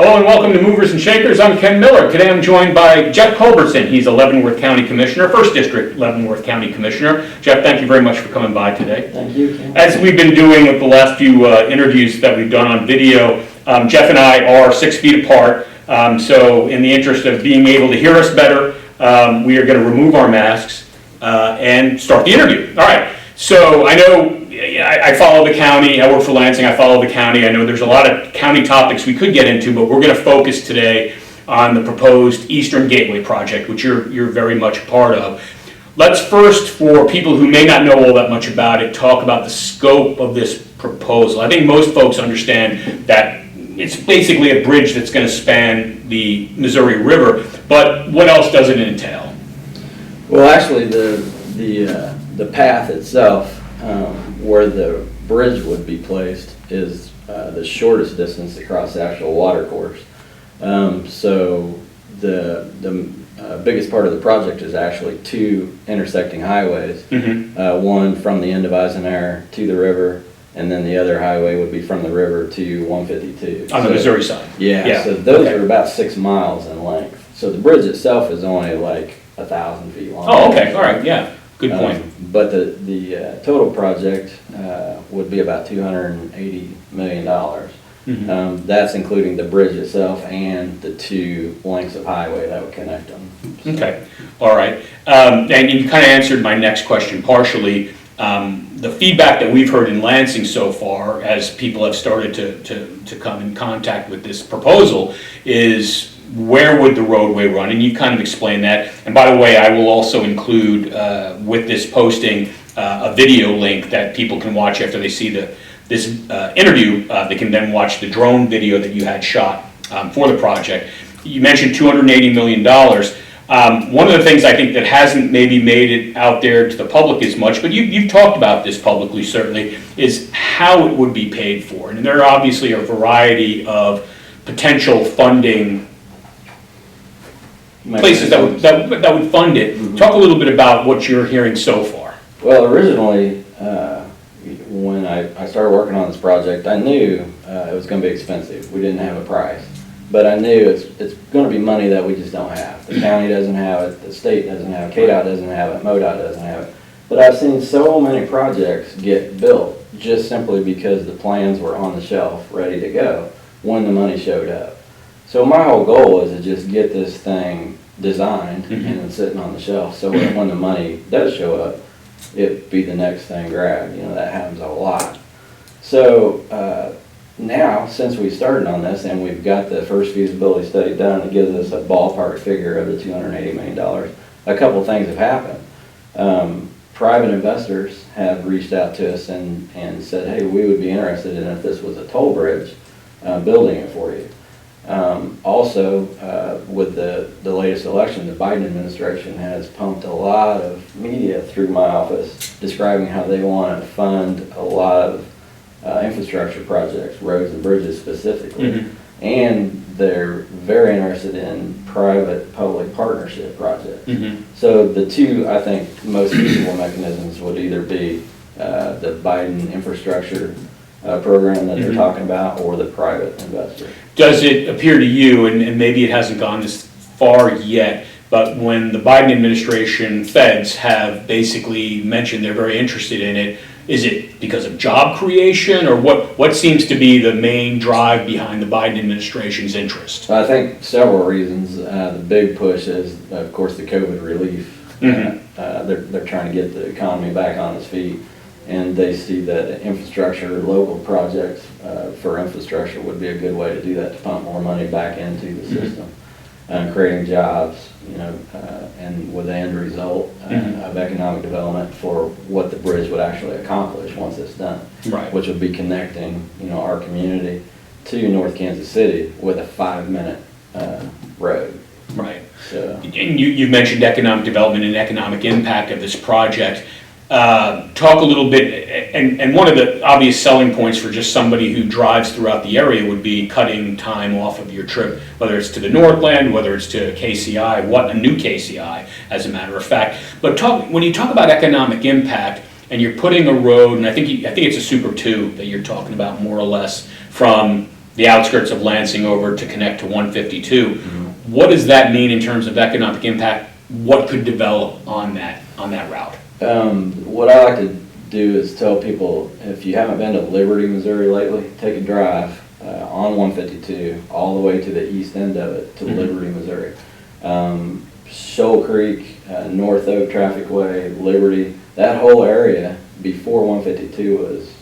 Hello and welcome to Movers and Shakers. I'm Ken Miller. Today I'm joined by Jeff Culbertson. He's a Leavenworth County Commissioner, 1st District Leavenworth County Commissioner. Jeff, thank you very much for coming by today. Thank you, Ken. As we've been doing with the last few interviews that we've done on video, Jeff and I are 6 feet apart. So in the interest of being able to hear us better, we are going to remove our masks and start the interview. All right. So I know I follow the county. I work for Lansing. I follow the county. I know there's a lot of county topics we could get into, but we're going to focus today on the proposed Eastern Gateway project, which you're very much a part of. Let's first, for people who may not know all that much about it, talk about the scope of this proposal. I think most folks understand that it's basically a bridge that's going to span the Missouri River, but what else does it entail? Well, actually, the path itself, where the bridge would be placed, is the shortest distance across the actual water course. So the biggest part of the project is actually 2 intersecting highways. Mm-hmm. One from the end of Eisenhower to the river, and then the other highway would be from the river to 152. On the Missouri side? Yeah, so those are about 6 miles in length. So the bridge itself is only like 1,000 feet long. Oh, okay, all right, yeah, good point. But the total project would be about $280 million. Mm-hmm. That's including the bridge itself and the 2 lengths of highway that would connect them. So. Okay, all right. And you kind of answered my next question partially. The feedback that we've heard in Lansing so far, as people have started to come in contact with this proposal, is where would the roadway run? And you kind of explained that. And by the way, I will also include with this posting a video link that people can watch after they see this interview. They can then watch the drone video that you had shot for the project. You mentioned $280 million. One of the things I think that hasn't maybe made it out there to the public as much, but you've talked about this publicly certainly, is how it would be paid for. And there are obviously a variety of potential funding places that would fund it. Mm-hmm. Talk a little bit about what you're hearing so far. Well, originally, when I started working on this project, I knew it was going to be expensive. We didn't have a price. But I knew it's going to be money that we just don't have. The county doesn't have it, the state doesn't have it, KDOT doesn't have it, MoDOT doesn't have it. But I've seen so many projects get built just simply because the plans were on the shelf, ready to go, when the money showed up. So my whole goal is to just get this thing designed mm-hmm. and sitting on the shelf, so when the money does show up, it'd be the next thing grabbed. You know, that happens a lot. So now, since we started on this and we've got the first feasibility study done, it gives us a ballpark figure of the $280 million. A couple things have happened. Private investors have reached out to us and said, hey, we would be interested in, if this was a toll bridge, building it for you. Also, with the latest election, the Biden administration has pumped a lot of media through my office describing how they want to fund a lot of infrastructure projects, roads and bridges specifically, mm-hmm. and they're very interested in private-public partnership projects. Mm-hmm. So the 2, I think, most feasible mechanisms would either be the Biden infrastructure program that mm-hmm. they're talking about, or the private investor. Does it appear to you, and maybe it hasn't gone this far yet, but when the Biden administration feds have basically mentioned they're very interested in it, is it because of job creation, or what seems to be the main drive behind the Biden administration's interest? I think several reasons. The big push is, of course, the COVID relief. Mm-hmm. They're trying to get the economy back on its feet, and they see that infrastructure, local projects for infrastructure would be a good way to do that, to pump more money back into the mm-hmm. system, creating jobs, and with the end result mm-hmm. of economic development for what the bridge would actually accomplish once it's done, right? Which would be connecting, our community to North Kansas City with a 5-minute road. Right. So, and you've mentioned economic development and economic impact of this project. Talk a little bit, and one of the obvious selling points for just somebody who drives throughout the area would be cutting time off of your trip, whether it's to the Northland, whether it's to KCI, a new KCI, as a matter of fact. But when you talk about economic impact, and you're putting a road, and I think it's a Super 2 that you're talking about, more or less, from the outskirts of Lansing over to connect to 152. What does that mean in terms of economic impact? What could develop on that route? What I like to do is tell people, if you haven't been to Liberty, Missouri lately, take a drive on 152 all the way to the east end of it to Liberty, Missouri. Shoal Creek, North Oak Trafficway, Liberty, that whole area before 152 was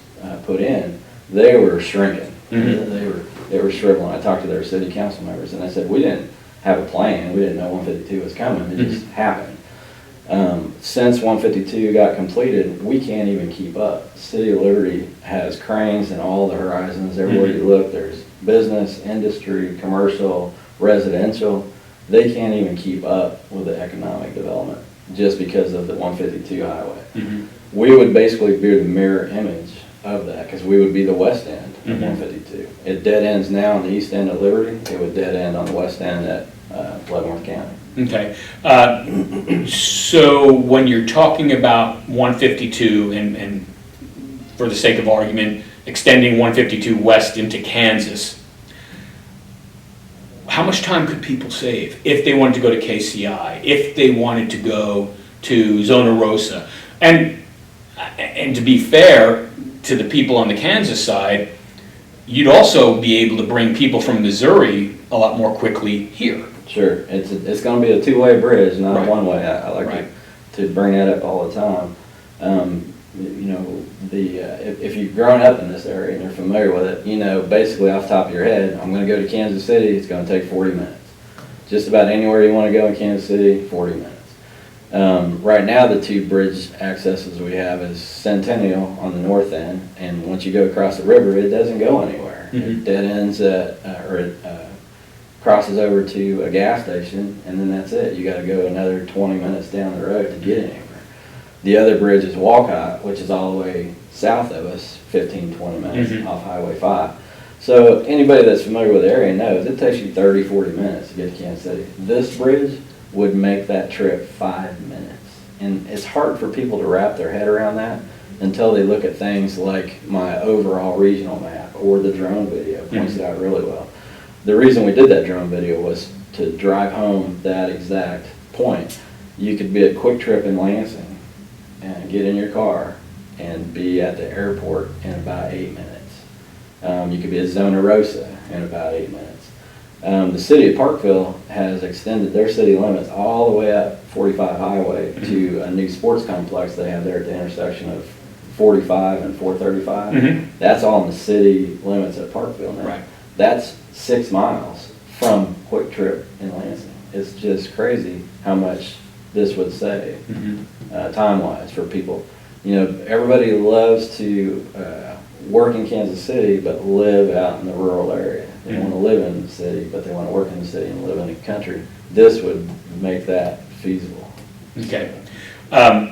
put in, they were shrinking. They were shriveling. I talked to their city council members and I said, we didn't have a plan. We didn't know 152 was coming. It just happened. Since 152 got completed, we can't even keep up. The City of Liberty has cranes in all the horizons. Everywhere you look, there's business, industry, commercial, residential. They can't even keep up with the economic development just because of the 152 highway. We would basically be the mirror image of that because we would be the west end of 152. It dead ends now on the east end of Liberty. It would dead end on the west end at Leavenworth County. Okay. So when you're talking about 152 and for the sake of argument, extending 152 west into Kansas, how much time could people save if they wanted to go to KCI, if they wanted to go to Zona Rosa? And to be fair to the people on the Kansas side, you'd also be able to bring people from Missouri a lot more quickly here. Sure, it's going to be a two-way bridge, not Right. a one-way. I like to bring that up all the time. You know, if you've grown up in this area and you're familiar with it, you know, basically off the top of your head, I'm going to go to Kansas City, it's going to take 40 minutes. Just about anywhere you want to go in Kansas City, 40 minutes. Right now, the two bridge accesses we have is Centennial on the north end, and once you go across the river, it doesn't go anywhere. It dead ends at, crosses over to a gas station, and then that's it. You got to go another 20 minutes down the road to get anywhere. The other bridge is Walcott, which is all the way south of us, 15, 20 minutes off Highway 5. So anybody that's familiar with the area knows it takes you 30, 40 minutes to get to Kansas City. This bridge would make that trip 5 minutes. And it's hard for people to wrap their head around that until they look at things like my overall regional map or the drone video points it out really well. The reason we did that drone video was to drive home that exact point. You could be at Quick Trip in Lansing and get in your car and be at the airport in about 8 minutes. You could be at Zona Rosa in about 8 minutes. The city of Parkville has extended their city limits all the way up 45 Highway to a new sports complex they have there at the intersection of 45 and 435. That's all in the city limits of Parkville now. Right. That's 6 miles from Quick Trip in Lansing. It's just crazy how much this would save time-wise for people. You know, everybody loves to work in Kansas City but live out in the rural area. They want to live in the city, but they want to work in the city and live in the country. This would make that feasible. Okay.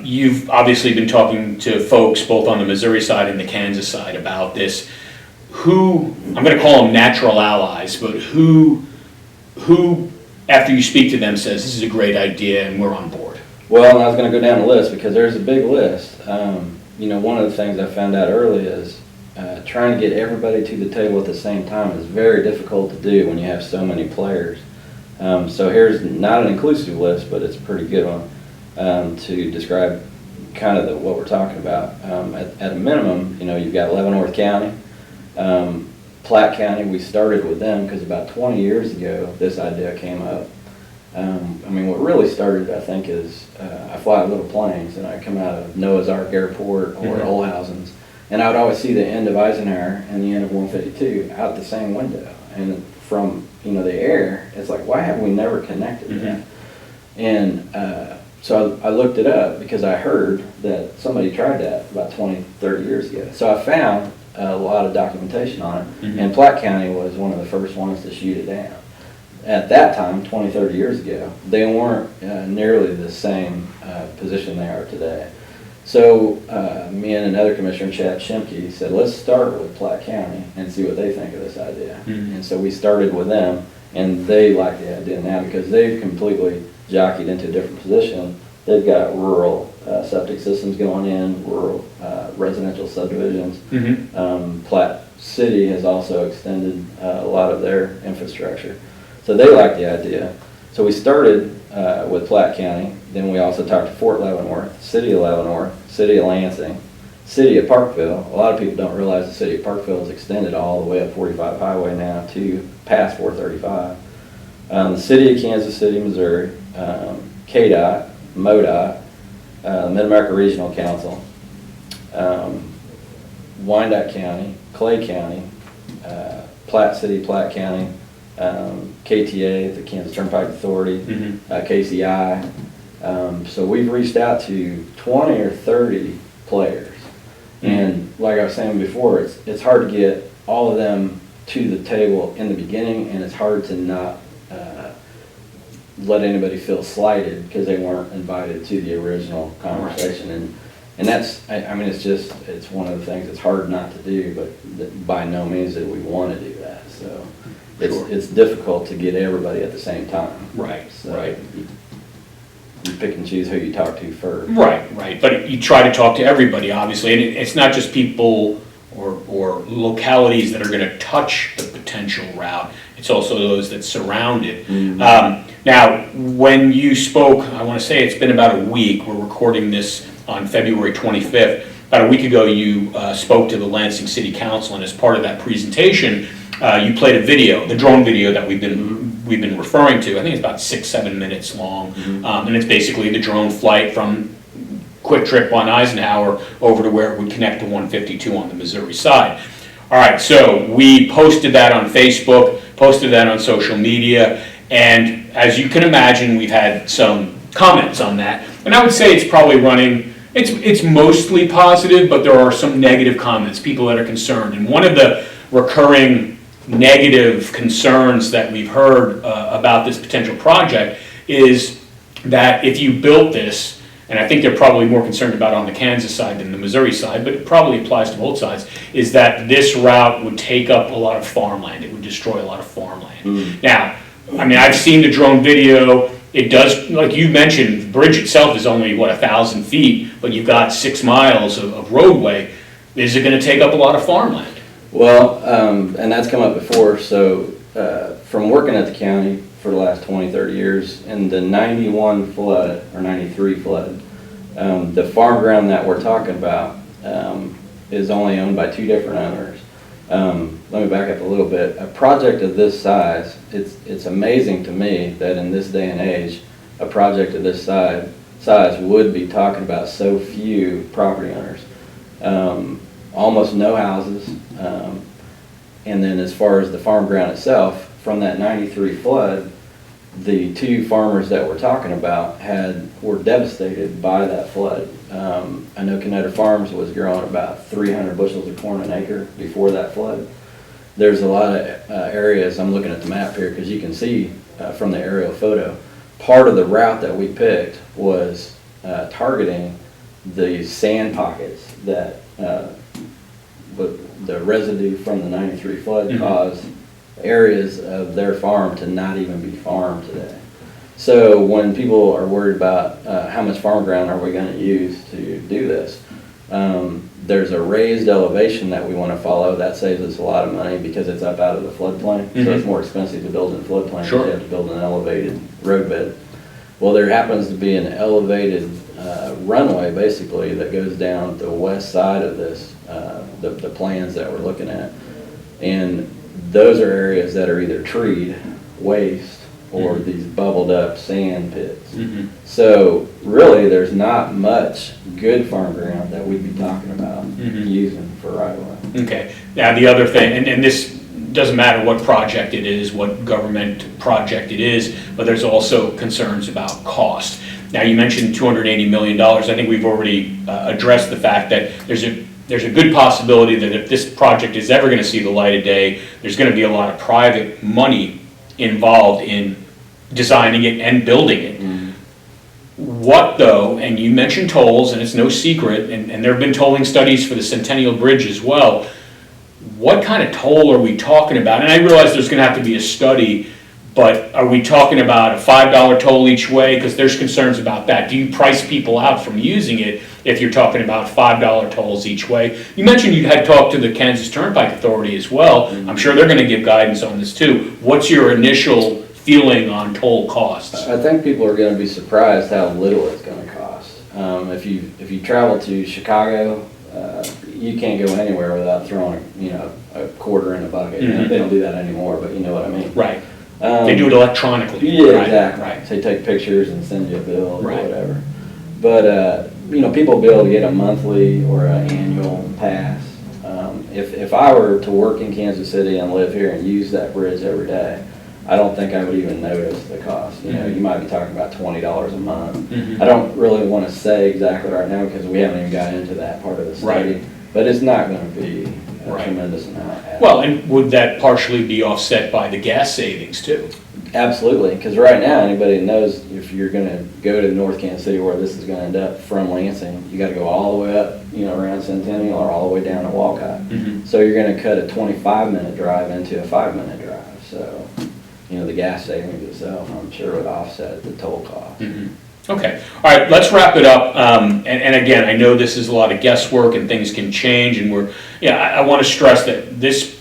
You've obviously been talking to folks both on the Missouri side and the Kansas side about this. Who, I'm going to call them natural allies, but who, after you speak to them, says this is a great idea and we're on board? Well, and I was going to go down the list because there's a big list. You know, one of the things I found out early is trying to get everybody to the table at the same time is very difficult to do when you have so many players. So here's not an inclusive list, but it's a pretty good one to describe kind of what we're talking about. At a minimum, you know, you've got Leavenworth County, Platte County. We started with them because about 20 years ago this idea came up. I mean, what really started, I think, is I fly little planes and I come out of Noah's Ark Airport or Olhausens, and I would always see the end of Eisenhower and the end of 152 out the same window. And from, you know, the air, it's like, why have we never connected that? And so I looked it up because I heard that somebody tried that about 20, 30 years ago. So I found a lot of documentation on it, and Platte County was one of the first ones to shoot it down. At that time, 20, 30 years ago, they weren't nearly the same position they are today. So me and another commissioner, Chad Shimke, said, let's start with Platte County and see what they think of this idea. And so we started with them, and they like the idea now because they've completely jockeyed into a different position. They've got rural septic systems going in, rural residential subdivisions. Platte city has also extended a lot of their infrastructure. So they like the idea. So we started with Platte County, then we also talked to Fort Leavenworth, City of Leavenworth, City of Lansing, City of Parkville. A lot of people don't realize the City of Parkville is extended all the way up 45 Highway now to past 435. The City of Kansas City, Missouri, KDOT, MoDOT, Mid-America Regional Council, Wyandotte County, Clay County, Platte City, Platte County, KTA, the Kansas Turnpike Authority, KCI. So we've reached out to 20 or 30 players. And like I was saying before, it's hard to get all of them to the table in the beginning, and it's hard to not let anybody feel slighted because they weren't invited to the original conversation. And that's, I mean, it's one of the things that's hard not to do, but by no means that we want to do that. So it's difficult to get everybody at the same time. Right, So right. You pick and choose who you talk to first. Right. But you try to talk to everybody, obviously, and it's not just people or localities that are going to touch the potential route. It's also those that surround it. Now, when you spoke, I want to say it's been about a week. We're recording this on February 25th. About a week ago, you spoke to the Lansing City Council, and as part of that presentation, you played a video, the drone video that we've been referring to. I think it's about 6-7 minutes long, and it's basically the drone flight from Quick Trip on Eisenhower over to where it would connect to 152 on the Missouri side. All right, so we posted that on Facebook, posted that on social media, and as you can imagine, we've had some comments on that. And I would say it's probably running, it's mostly positive, but there are some negative comments, people that are concerned. And one of the recurring negative concerns that we've heard about this potential project is that if you built this, and I think they're probably more concerned about on the Kansas side than the Missouri side, but it probably applies to both sides, is that this route would take up a lot of farmland. It would destroy a lot of farmland. Now, I mean, I've seen the drone video. It does, like you mentioned, the bridge itself is only, 1,000 feet, but you've got 6 miles of roadway. Is it going to take up a lot of farmland? Well, and that's come up before. So from working at the county for the last 20, 30 years, in the 91 flood, or 93 flood, the farm ground that we're talking about is only owned by 2 different owners. Let me back up a little bit. A project of this size, it's amazing to me that in this day and age, a project of this size would be talking about so few property owners. Almost no houses. And then as far as the farm ground itself, from that 93 flood, the 2 farmers that we're talking about were devastated by that flood. I know Conetter Farms was growing about 300 bushels of corn an acre before that flood. There's a lot of areas, I'm looking at the map here because you can see from the aerial photo, part of the route that we picked was targeting the sand pockets that the residue from the 93 flood caused areas of their farm to not even be farmed today. So when people are worried about how much farm ground are we going to use to do this, there's a raised elevation that we want to follow. That saves us a lot of money because it's up out of the floodplain. So it's more expensive to build in the floodplain. Sure. You have to build an elevated roadbed. Well, there happens to be an elevated runway basically that goes down the west side of this, the plans that we're looking at. And those are areas that are either treed, waste, or these bubbled up sand pits. So really there's not much good farm ground that we'd be talking about using for right of way. Okay. Now the other thing, and this doesn't matter what project it is, what government project it is, but there's also concerns about cost. Now you mentioned $280 million. I think we've already addressed the fact that there's a good possibility that if this project is ever going to see the light of day, there's going to be a lot of private money involved in designing it and building it. What though, and you mentioned tolls, and it's no secret, and there have been tolling studies for the Centennial Bridge as well. What kind of toll are we talking about? And I realize there's going to have to be a study, but are we talking about a $5 toll each way? Because there's concerns about that. Do you price people out from using it if you're talking about $5 tolls each way. You mentioned you had talked to the Kansas Turnpike Authority as well. I'm sure they're gonna give guidance on this too. What's your initial feeling on toll costs? I think people are gonna be surprised how little it's gonna cost. If you travel to Chicago, you can't go anywhere without throwing, a quarter in a bucket. They don't do that anymore, but you know what I mean. Right. They do it electronically. Yeah, Right, exactly. Right. So they take pictures and send you a bill or Right. whatever. But, people be able to get a monthly or an annual pass. If I were to work in Kansas City and live here and use that bridge every day, I don't think I would even notice the cost. You might be talking about $20 a month. I don't really want to say exactly right now because we haven't even got into that part of the study. Right. But it's not going to be a Right. tremendous amount. Well, and would that partially be offset by the gas savings too? Absolutely, because right now, anybody that knows if you're gonna go to North Kansas City where this is gonna end up from Lansing, you gotta go all the way up, around Centennial or all the way down to Walcott. So you're gonna cut a 25-minute drive into a 5-minute drive. So, the gas savings itself, I'm sure would offset the toll cost. Okay, all right, let's wrap it up. And again, I know this is a lot of guesswork and things can change and I want to stress that this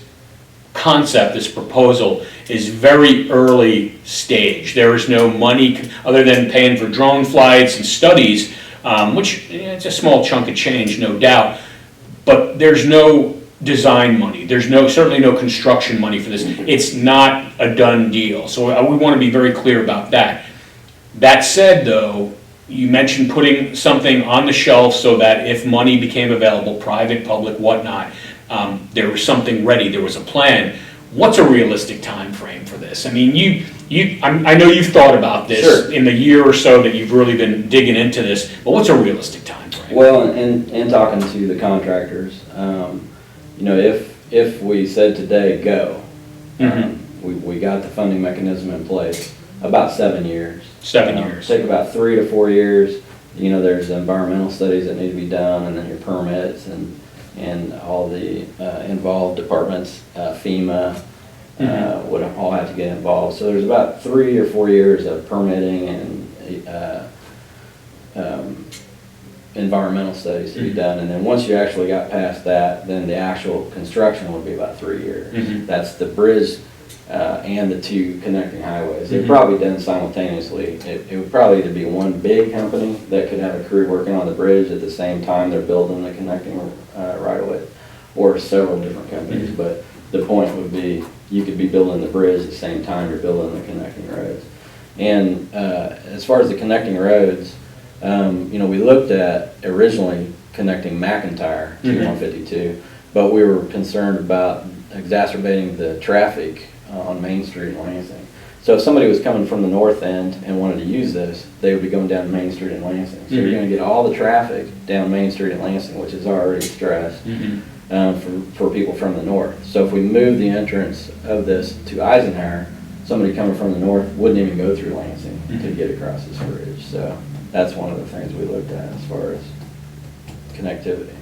concept, this proposal is very early stage. There is no money other than paying for drone flights and studies, which it's a small chunk of change, no doubt, but there's no design money. There's certainly no construction money for this. It's not a done deal. So we want to be very clear about that. That said, though, you mentioned putting something on the shelf so that if money became available, private, public, whatnot, there was something ready, there was a plan. What's a realistic time frame for this? I mean, I know you've thought about this Sure. in the year or so that you've really been digging into this, but what's a realistic time frame? Well, in talking to the contractors, if we said today, go, we got the funding mechanism in place, about 7 years. 7 years. Take about 3 to 4 years. There's environmental studies that need to be done, and then your permits and all the involved departments, FEMA, would all have to get involved. So there's about 3 or 4 years of permitting and environmental studies to be done. And then once you actually got past that, then the actual construction would be about 3 years. That's the bridge and the 2 connecting highways. They're probably done simultaneously. It would probably either be one big company that could have a crew working on the bridge at the same time they're building the connecting right-of-way, or several different companies. But the point would be you could be building the bridge at the same time you're building the connecting roads. And as far as the connecting roads, we looked at originally connecting McIntyre to 152, but we were concerned about exacerbating the traffic on Main Street in Lansing. So if somebody was coming from the north end and wanted to use this, they would be going down Main Street in Lansing. So you're going to get all the traffic down Main Street in Lansing, which is already stressed for people from the north. So if we move the entrance of this to Eisenhower, somebody coming from the north wouldn't even go through Lansing to get across this bridge. So that's one of the things we looked at as far as connectivity.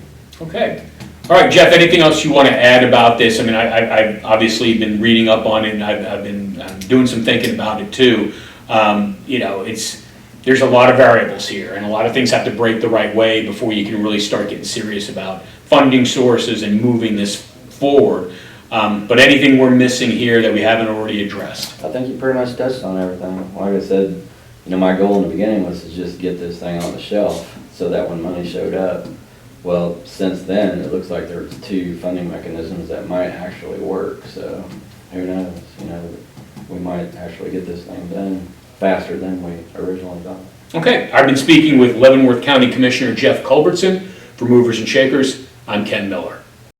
Okay. All right, Jeff, anything else you want to add about this? I mean, I've obviously been reading up on it, and I've been doing some thinking about it too. There's a lot of variables here, and a lot of things have to break the right way before you can really start getting serious about funding sources and moving this forward. But anything we're missing here that we haven't already addressed? I think you pretty much touched on everything. Like I said, my goal in the beginning was to just get this thing on the shelf so that when money showed up, well, since then, it looks like there's 2 funding mechanisms that might actually work. So who knows? We might actually get this thing done faster than we originally thought. Okay, I've been speaking with Leavenworth County Commissioner Jeff Culbertson for Movers and Shakers. I'm Ken Miller.